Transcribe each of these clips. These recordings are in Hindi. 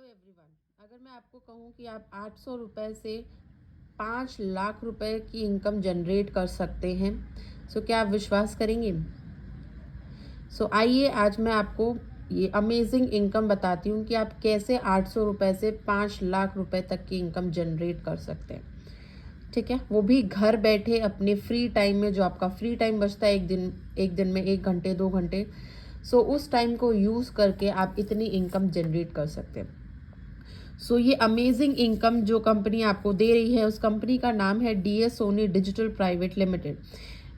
एवरीवन, अगर मैं आपको कहूँ कि आप 800 रुपये से 5 लाख रुपए की इनकम जनरेट कर सकते हैं, सो क्या आप विश्वास करेंगे? आइए आज मैं आपको ये अमेजिंग इनकम बताती हूँ कि आप कैसे 800 रुपये से 5 लाख रुपए तक की इनकम जनरेट कर सकते हैं। ठीक है, वो भी घर बैठे अपने फ्री टाइम में। जो आपका फ्री टाइम बचता है एक दिन में 1 घंटे 2 घंटे, उस टाइम को यूज़ करके आप इतनी इनकम जनरेट कर सकते हैं। ये अमेजिंग इनकम जो कंपनी आपको दे रही है, उस कंपनी का नाम है DS Soni digital private limited.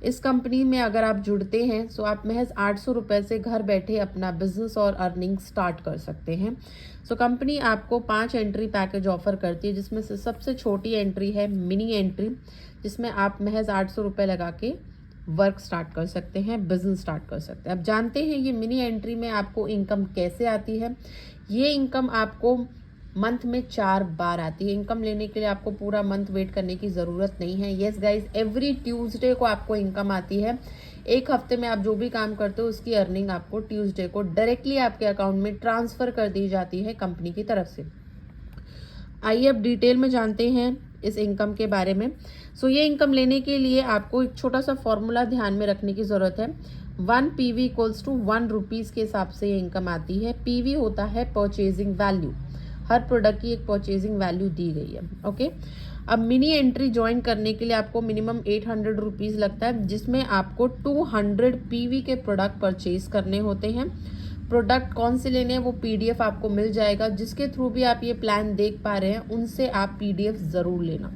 इस कंपनी में अगर आप जुड़ते हैं आप महज 800 रुपये से घर बैठे अपना बिजनेस और अर्निंग स्टार्ट कर सकते हैं। कंपनी आपको 5 एंट्री पैकेज ऑफर करती है, जिसमें से सबसे छोटी एंट्री है मिनी एंट्री, जिसमें आप महज 800 रुपये लगा के वर्क स्टार्ट कर सकते हैं, बिजनेस स्टार्ट कर सकते हैं। अब जानते हैं ये मिनी एंट्री में आपको इनकम कैसे आती है। ये इनकम आपको मंथ में 4 बार आती है। इनकम लेने के लिए आपको पूरा मंथ वेट करने की ज़रूरत नहीं है। येस गाइज, एवरी ट्यूसडे को आपको इनकम आती है। एक हफ्ते में आप जो भी काम करते हो उसकी अर्निंग आपको ट्यूसडे को डायरेक्टली आपके अकाउंट में ट्रांसफ़र कर दी जाती है कंपनी की तरफ से। आइए अब डिटेल में जानते हैं इस इनकम के बारे में। ये इनकम लेने के लिए आपको एक छोटा सा फॉर्मूला ध्यान में रखने की ज़रूरत है। 1 PV इक्वल्स टू 1 रुपीज़ के हिसाब से ये इनकम आती है। PV होता है परचेजिंग वैल्यू। हर प्रोडक्ट की एक परचेजिंग वैल्यू दी गई है। ओके, अब मिनी एंट्री ज्वाइन करने के लिए आपको मिनिमम 800 रुपीज़ लगता है, जिसमें आपको 200 PV के प्रोडक्ट परचेज करने होते हैं। प्रोडक्ट कौन से लेने हैं वो PDF आपको मिल जाएगा। जिसके थ्रू भी आप ये प्लान देख पा रहे हैं उनसे आप PDF ज़रूर लेना।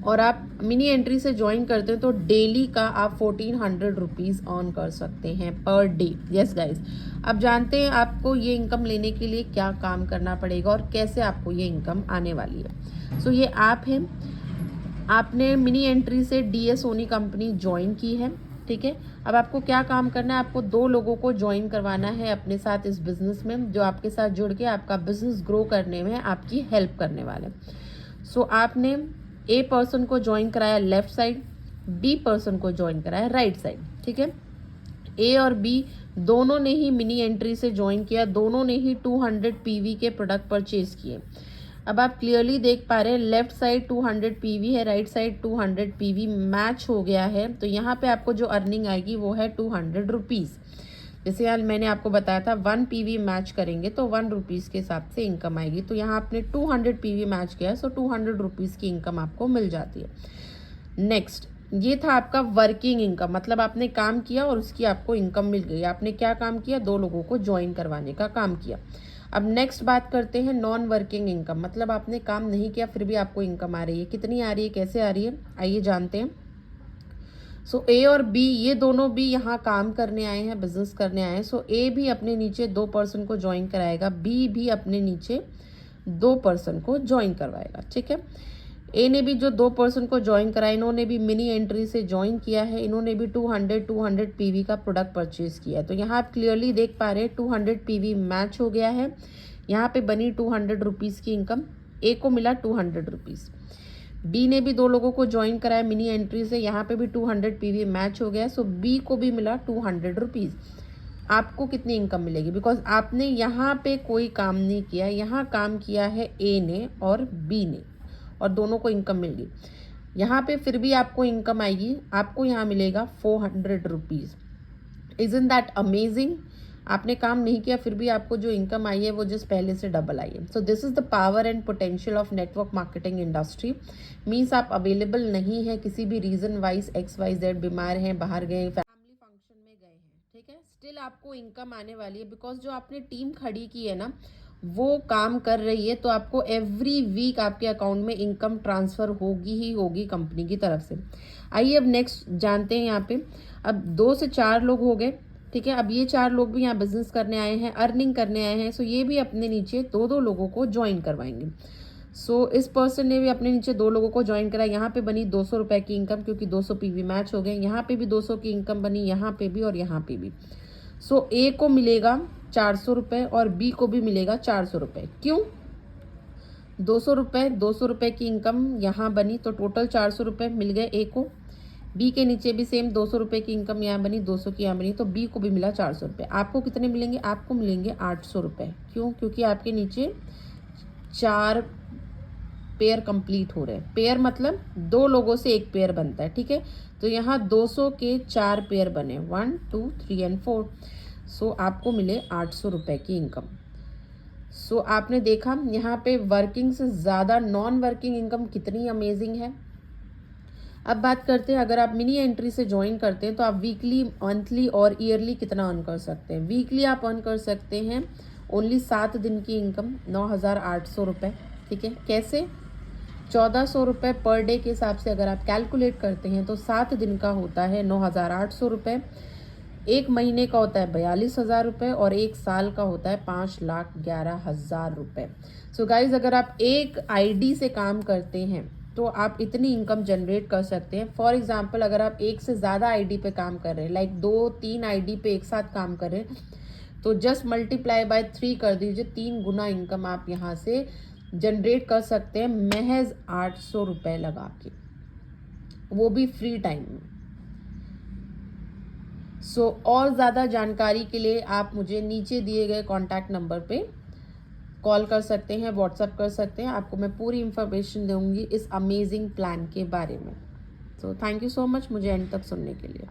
और आप मिनी एंट्री से ज्वाइन करते हैं तो डेली का आप 1400 रुपीज़ अर्न कर सकते हैं पर डे। यस गाइज, अब जानते हैं आपको ये इनकम लेने के लिए क्या काम करना पड़ेगा और कैसे आपको ये इनकम आने वाली है। ये ऐप है, आपने मिनी एंट्री से DS सोनी कंपनी ज्वाइन की है। ठीक है, अब आपको क्या काम करना है, आपको 2 लोगों को ज्वाइन करवाना है अपने साथ इस बिज़नेस में, जो आपके साथ जुड़ के आपका बिज़नेस ग्रो करने में आपकी हेल्प करने वाले। आपने A पर्सन को ज्वाइन कराया लेफ्ट साइड, B पर्सन को ज्वाइन कराया राइट साइड। ठीक है, A और B दोनों ने ही मिनी एंट्री से ज्वाइन किया, दोनों ने ही 200 PV के प्रोडक्ट परचेज किए। अब आप क्लियरली देख पा रहे हैं लेफ्ट साइड 200 PV है, राइट साइड 200 PV मैच हो गया है। तो यहाँ पे आपको जो अर्निंग आएगी वो है 200 रुपीज़। जैसे यार मैंने आपको बताया था 1 PV मैच करेंगे तो 1 रुपीज़ के हिसाब से इनकम आएगी। तो यहाँ आपने 200 PV मैच किया है, 200 रुपीज़ की इनकम आपको मिल जाती है। नेक्स्ट, ये था आपका वर्किंग इनकम, मतलब आपने काम किया और उसकी आपको इनकम मिल गई। आपने क्या काम किया, 2 लोगों को ज्वाइन करवाने का काम किया। अब नेक्स्ट बात करते हैं नॉन वर्किंग इनकम, मतलब आपने काम नहीं किया फिर भी आपको इनकम आ रही है। कितनी आ रही है, कैसे आ रही है, आइए जानते हैं। A और B ये दोनों भी यहाँ काम करने आए हैं, बिजनेस करने आए हैं। A भी अपने नीचे 2 पर्सन को ज्वाइन कराएगा, B भी अपने नीचे 2 पर्सन को ज्वाइन करवाएगा। ठीक है, A ने भी जो 2 पर्सन को ज्वाइन कराया, इन्होंने भी मिनी एंट्री से ज्वाइन किया है, इन्होंने भी 200 PV का प्रोडक्ट परचेज किया है। तो यहाँ आप क्लियरली देख पा रहे हैं 200 PV मैच हो गया है। यहाँ पे बनी 200 रुपीज़ की इनकम, A को मिला 200 रुपीज़। B ने भी 2 लोगों को ज्वाइन कराया मिनी एंट्री से, यहाँ पे भी 200 PV मैच हो गया। B को भी मिला 200 रुपीज़। आपको कितनी इनकम मिलेगी, बिकॉज आपने यहाँ पे कोई काम नहीं किया, यहाँ काम किया है A ने और B ने, और दोनों को इनकम मिल गई। यहाँ पे फिर भी आपको इनकम आएगी, आपको यहाँ मिलेगा 400 रुपीज़। Isn't that amazing? आपने काम नहीं किया फिर भी आपको जो इनकम आई है वो जिस पहले से डबल आई है। This is the power and potential of network marketing industry. Means आप अवेलेबल नहीं है किसी भी रीज़न वाइज, XYZ, बीमार हैं, बाहर गए, फैमिली फंक्शन में गए हैं, ठीक है, स्टिल आपको इनकम आने वाली है, बिकॉज जो आपने टीम खड़ी की है ना वो काम कर रही है। तो आपको एवरी वीक आपके अकाउंट में इनकम ट्रांसफ़र होगी ही होगी कंपनी की तरफ से। आइए अब नेक्स्ट जानते हैं। यहाँ पे अब 2 से 4 लोग हो गए। ठीक है, अब ये 4 लोग भी यहाँ बिजनेस करने आए हैं, अर्निंग करने आए हैं। ये भी अपने नीचे 2-2 लोगों को ज्वाइन करवाएंगे। इस पर्सन ने भी अपने नीचे 2 लोगों को ज्वाइन कराया। यहाँ पे बनी 200 रुपये की इनकम, क्योंकि 200 PV मैच हो गए। यहाँ पे भी 200 की इनकम बनी, यहाँ पे भी और यहाँ पे भी। A को मिलेगा 400 रुपये और B को भी मिलेगा 400 रुपये। क्यों? 200 रुपये की इनकम यहाँ बनी तो टोटल 400 रुपये मिल गए A को, बी के नीचे भी सेम 200 रुपये की इनकम यहाँ बनी, 200 की यहाँ बनी, तो बी को भी मिला 400 रुपये। आपको कितने मिलेंगे? आपको मिलेंगे 800 रुपये। क्यों? क्योंकि आपके नीचे 4 पेयर कंप्लीट हो रहे हैं। पेयर मतलब 2 लोगों से 1 पेयर बनता है, ठीक है। तो यहाँ 200 के 4 पेयर बने, 1 2 3 एंड 4। सो आपको मिले 800 रुपये की इनकम। सो आपने देखा यहाँ पे वर्किंग से ज़्यादा नॉन वर्किंग इनकम कितनी अमेजिंग है। अब बात करते हैं, अगर आप मिनी एंट्री से ज्वाइन करते हैं तो आप वीकली, मंथली और ईयरली कितना अर्न कर सकते हैं। वीकली आप अर्न कर सकते हैं ओनली 7 दिन की इनकम 9,800 रुपये, ठीक है। कैसे? 1,400 रुपये पर डे के हिसाब से अगर आप कैलकुलेट करते हैं तो 7 दिन का होता है 9,800 रुपये, 1 महीने का होता है 42,000 रुपये और 1 साल का होता है 5,11,000 रुपये। सो गाइज, अगर आप एक आईडी से काम करते हैं तो आप इतनी इनकम जनरेट कर सकते हैं। फॉर एग्जांपल, अगर आप एक से ज़्यादा आईडी पे काम कर रहे हैं, लाइक 2-3 आईडी पे एक साथ काम कर रहे हैं, तो जस्ट मल्टीप्लाई बाय 3 कर दीजिए, 3 गुना इनकम आप यहाँ से जनरेट कर सकते हैं महज 800 रुपये लगा के, वो भी फ्री टाइम में। सो और ज़्यादा जानकारी के लिए आप मुझे नीचे दिए गए कॉन्टैक्ट नंबर पे कॉल कर सकते हैं, व्हाट्सएप कर सकते हैं। आपको मैं पूरी इन्फॉर्मेशन दूंगी इस अमेजिंग प्लान के बारे में। So thank you so much मुझे एंड तक सुनने के लिए।